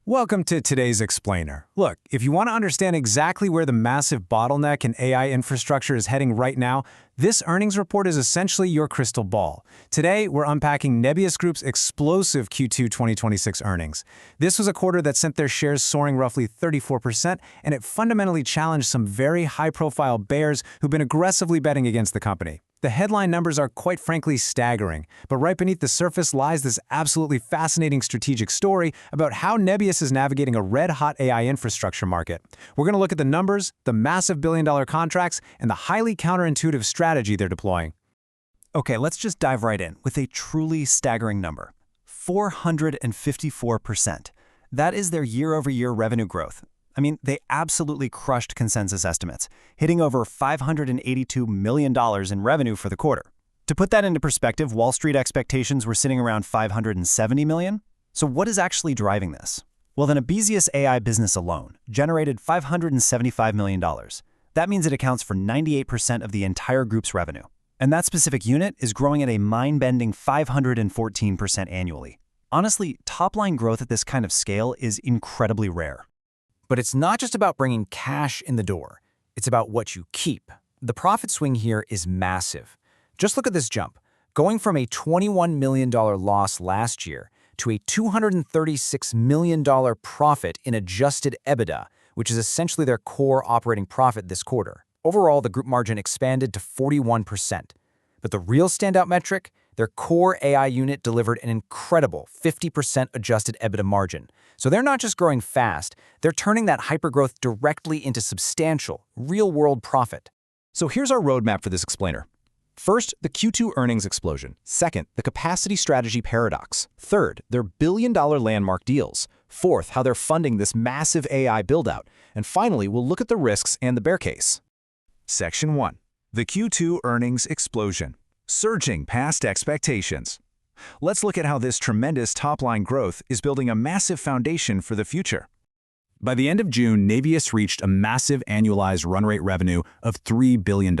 Welcome to today's Explainer. Look, if you want to understand exactly where the massive bottleneck in AI infrastructure is heading right now, this earnings report is essentially your crystal ball. Today, we're unpacking Nebius Group's explosive Q2 2026 earnings. This was a quarter that sent their shares soaring roughly 34%, and it fundamentally challenged some very high-profile bears who've been aggressively betting against the company. The headline numbers are quite frankly staggering, but right beneath the surface lies this absolutely fascinating strategic story about how Nebius is navigating a red-hot AI infrastructure market. We're going to look at the numbers, the massive billion-dollar contracts, and the highly counterintuitive strategy they're deploying. Okay, let's just dive right in with a truly staggering number. 454%. That is their year-over-year revenue growth. I mean, they absolutely crushed consensus estimates, hitting over $582 million in revenue for the quarter. To put that into perspective, Wall Street expectations were sitting around $570 million. So what is actually driving this? Well, the Nebius AI business alone generated $575 million. That means it accounts for 98% of the entire group's revenue. And that specific unit is growing at a mind-bending 514% annually. Honestly, top-line growth at this kind of scale is incredibly rare. But it's not just about bringing cash in the door. It's about what you keep. The profit swing here is massive. Just look at this jump. Going from a $21 million loss last year to a $236 million profit in adjusted EBITDA, which is essentially their core operating profit this quarter. Overall, the group margin expanded to 41%. But the real standout metric, their core AI unit delivered an incredible 50% adjusted EBITDA margin. So they're not just growing fast, they're turning that hypergrowth directly into substantial, real-world profit. So here's our roadmap for this explainer. First, the Q2 earnings explosion. Second, the capacity strategy paradox. Third, their billion-dollar landmark deals. Fourth, how they're funding this massive AI build-out. And finally, we'll look at the risks and the bear case. Section 1. The Q2 earnings explosion. Surging past expectations. Let's look at how this tremendous top-line growth is building a massive foundation for the future. By the end of June, Nebius reached a massive annualized run rate revenue of $3 billion.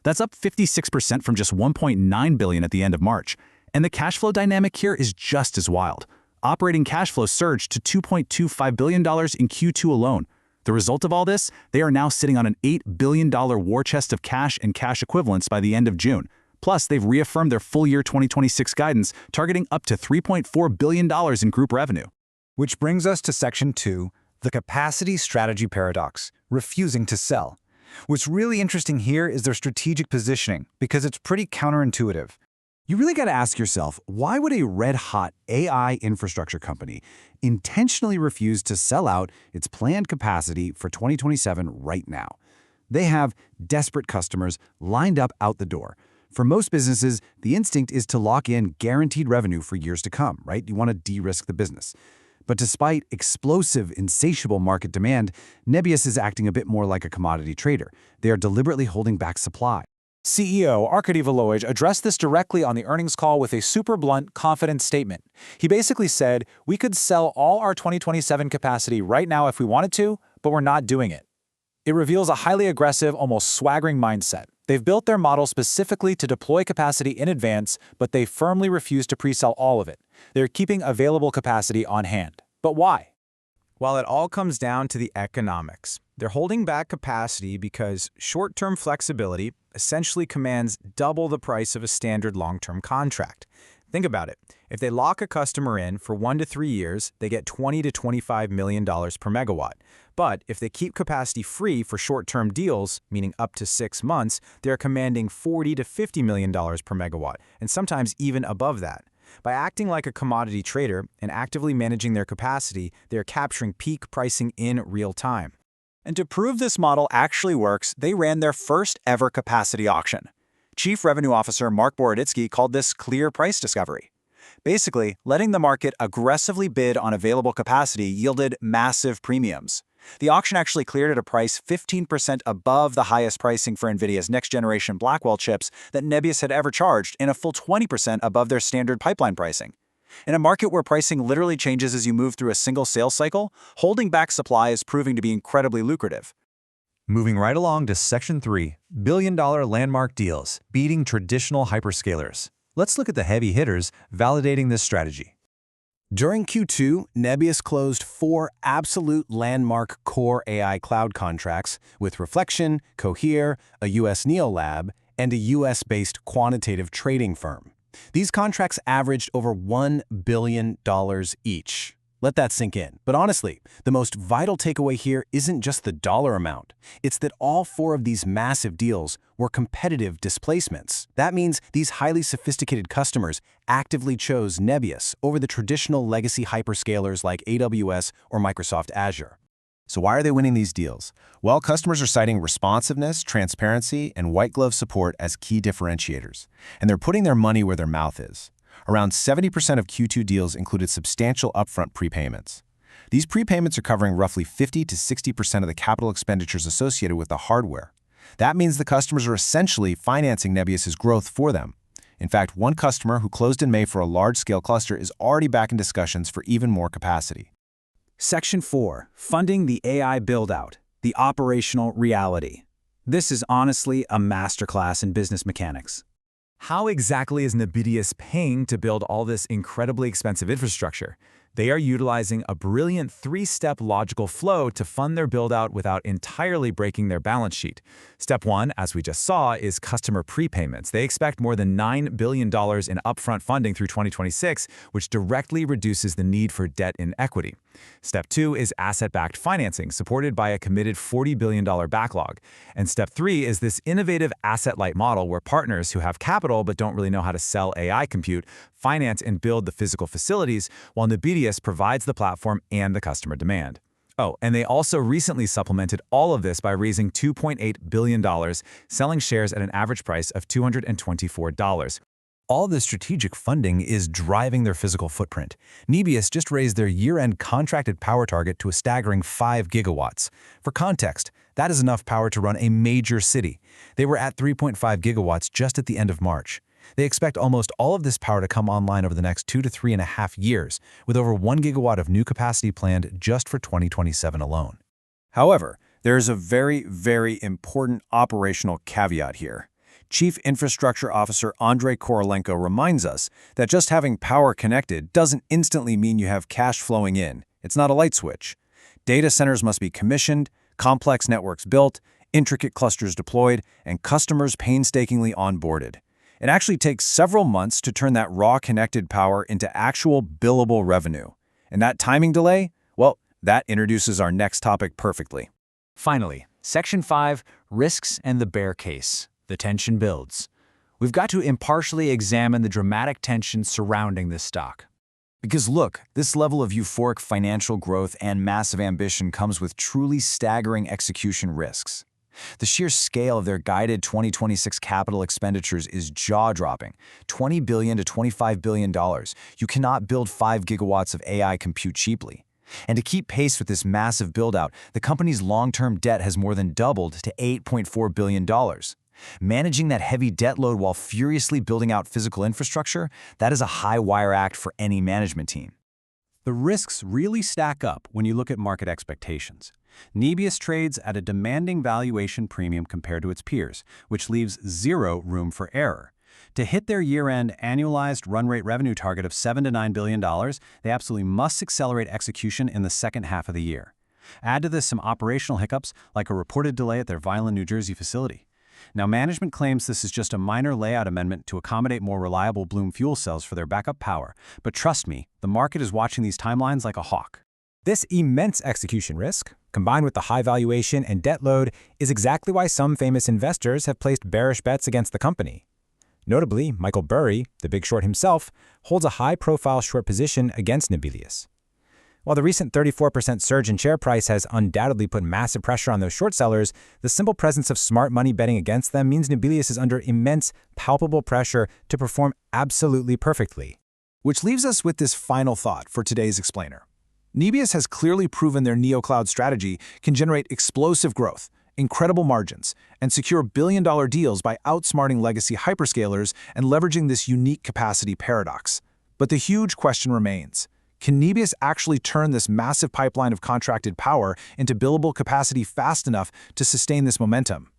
That's up 56% from just $1.9 billion at the end of March. And the cash flow dynamic here is just as wild. Operating cash flow surged to $2.25 billion in Q2 alone. The result of all this, they are now sitting on an $8 billion war chest of cash and cash equivalents by the end of June. Plus, they've reaffirmed their full-year 2026 guidance, targeting up to $3.4 billion in group revenue. Which brings us to Section 2, the capacity strategy paradox, refusing to sell. What's really interesting here is their strategic positioning, because it's pretty counterintuitive. You really got to ask yourself, why would a red-hot AI infrastructure company intentionally refuse to sell out its planned capacity for 2027 right now? They have desperate customers lined up out the door. For most businesses, the instinct is to lock in guaranteed revenue for years to come, right? You want to de-risk the business. But despite explosive, insatiable market demand, Nebius is acting a bit more like a commodity trader. They are deliberately holding back supply. CEO Arkady Voloij addressed this directly on the earnings call with a super blunt, confident statement. He basically said, we could sell all our 2027 capacity right now if we wanted to, but we're not doing it. It reveals a highly aggressive, almost swaggering mindset. They've built their model specifically to deploy capacity in advance, but they firmly refuse to pre-sell all of it. They're keeping available capacity on hand. But why? Well, it all comes down to the economics. They're holding back capacity because short-term flexibility essentially commands double the price of a standard long-term contract. Think about it. If they lock a customer in for 1 to 3 years, they get $20 to $25 million per megawatt. But if they keep capacity free for short-term deals, meaning up to 6 months, they're commanding $40 to $50 million per megawatt, and sometimes even above that. By acting like a commodity trader and actively managing their capacity, they're capturing peak pricing in real time. And to prove this model actually works, they ran their first ever capacity auction. Chief Revenue Officer Mark Boroditsky called this clear price discovery. Basically, letting the market aggressively bid on available capacity yielded massive premiums. The auction actually cleared at a price 15% above the highest pricing for NVIDIA's next-generation Blackwell chips that Nebius had ever charged, and a full 20% above their standard pipeline pricing. In a market where pricing literally changes as you move through a single sales cycle, holding back supply is proving to be incredibly lucrative. Moving right along to Section 3, billion-dollar landmark deals, beating traditional hyperscalers. Let's look at the heavy hitters validating this strategy. During Q2, Nebius closed 4 absolute landmark core AI cloud contracts with Reflection, Cohere, a US Neolab, and a US-based quantitative trading firm. These contracts averaged over $1 billion each. Let that sink in. But honestly, the most vital takeaway here isn't just the dollar amount. It's that all 4 of these massive deals were competitive displacements. That means these highly sophisticated customers actively chose Nebius over the traditional legacy hyperscalers like AWS or Microsoft Azure. So why are they winning these deals? Well, customers are citing responsiveness, transparency, and white glove support as key differentiators. And they're putting their money where their mouth is. Around 70% of Q2 deals included substantial upfront prepayments. These prepayments are covering roughly 50 to 60% of the capital expenditures associated with the hardware. That means the customers are essentially financing Nebius's growth for them. In fact, one customer who closed in May for a large-scale cluster is already back in discussions for even more capacity. Section 4. Funding the AI build-out, the operational reality. This is honestly a masterclass in business mechanics. How exactly is Nebius paying to build all this incredibly expensive infrastructure? They are utilizing a brilliant 3-step logical flow to fund their build-out without entirely breaking their balance sheet. Step 1, as we just saw, is customer prepayments. They expect more than $9 billion in upfront funding through 2026, which directly reduces the need for debt and equity. Step 2 is asset-backed financing, supported by a committed $40 billion backlog. And Step 3 is this innovative asset-light model where partners who have capital but don't really know how to sell AI compute finance and build the physical facilities, while Nebius provides the platform and the customer demand. Oh, and they also recently supplemented all of this by raising $2.8 billion, selling shares at an average price of $224. All this strategic funding is driving their physical footprint. Nebius just raised their year-end contracted power target to a staggering 5 gigawatts. For context, that is enough power to run a major city. They were at 3.5 gigawatts just at the end of March. They expect almost all of this power to come online over the next 2 to 3.5 years, with over 1 gigawatt of new capacity planned just for 2027 alone. However, there is a very, very important operational caveat here. Chief Infrastructure Officer Andrei Korolenko reminds us that just having power connected doesn't instantly mean you have cash flowing in. It's not a light switch. Data centers must be commissioned, complex networks built, intricate clusters deployed, and customers painstakingly onboarded. It actually takes several months to turn that raw connected power into actual billable revenue. And that timing delay, well, that introduces our next topic perfectly. Finally, Section 5, Risks and the Bear Case. The tension builds. We've got to impartially examine the dramatic tension surrounding this stock. Because look, this level of euphoric financial growth and massive ambition comes with truly staggering execution risks. The sheer scale of their guided 2026 capital expenditures is jaw-dropping. $20 billion to $25 billion. You cannot build 5 gigawatts of AI compute cheaply. And to keep pace with this massive build-out, the company's long-term debt has more than doubled to $8.4 billion. Managing that heavy debt load while furiously building out physical infrastructure, that is a high-wire act for any management team. The risks really stack up when you look at market expectations. Nebius trades at a demanding valuation premium compared to its peers, which leaves zero room for error. To hit their year-end annualized run rate revenue target of $7 to $9 billion, they absolutely must accelerate execution in the second half of the year. Add to this some operational hiccups, like a reported delay at their Vineland, New Jersey facility. Now, management claims this is just a minor layout amendment to accommodate more reliable Bloom fuel cells for their backup power. But trust me, the market is watching these timelines like a hawk. This immense execution risk, combined with the high valuation and debt load, is exactly why some famous investors have placed bearish bets against the company. Notably, Michael Burry, the big short himself, holds a high-profile short position against Nebius. While the recent 34% surge in share price has undoubtedly put massive pressure on those short sellers, the simple presence of smart money betting against them means Nebius is under immense, palpable pressure to perform absolutely perfectly. Which leaves us with this final thought for today's explainer. Nebius has clearly proven their Neocloud strategy can generate explosive growth, incredible margins, and secure billion-dollar deals by outsmarting legacy hyperscalers and leveraging this unique capacity paradox. But the huge question remains. Can Nebius actually turn this massive pipeline of contracted power into billable capacity fast enough to sustain this momentum?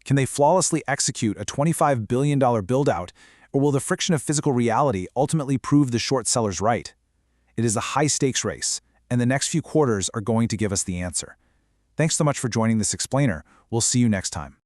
Can they flawlessly execute a $25 billion build-out, or will the friction of physical reality ultimately prove the short sellers right? It is a high-stakes race, and the next few quarters are going to give us the answer. Thanks so much for joining this explainer. We'll see you next time.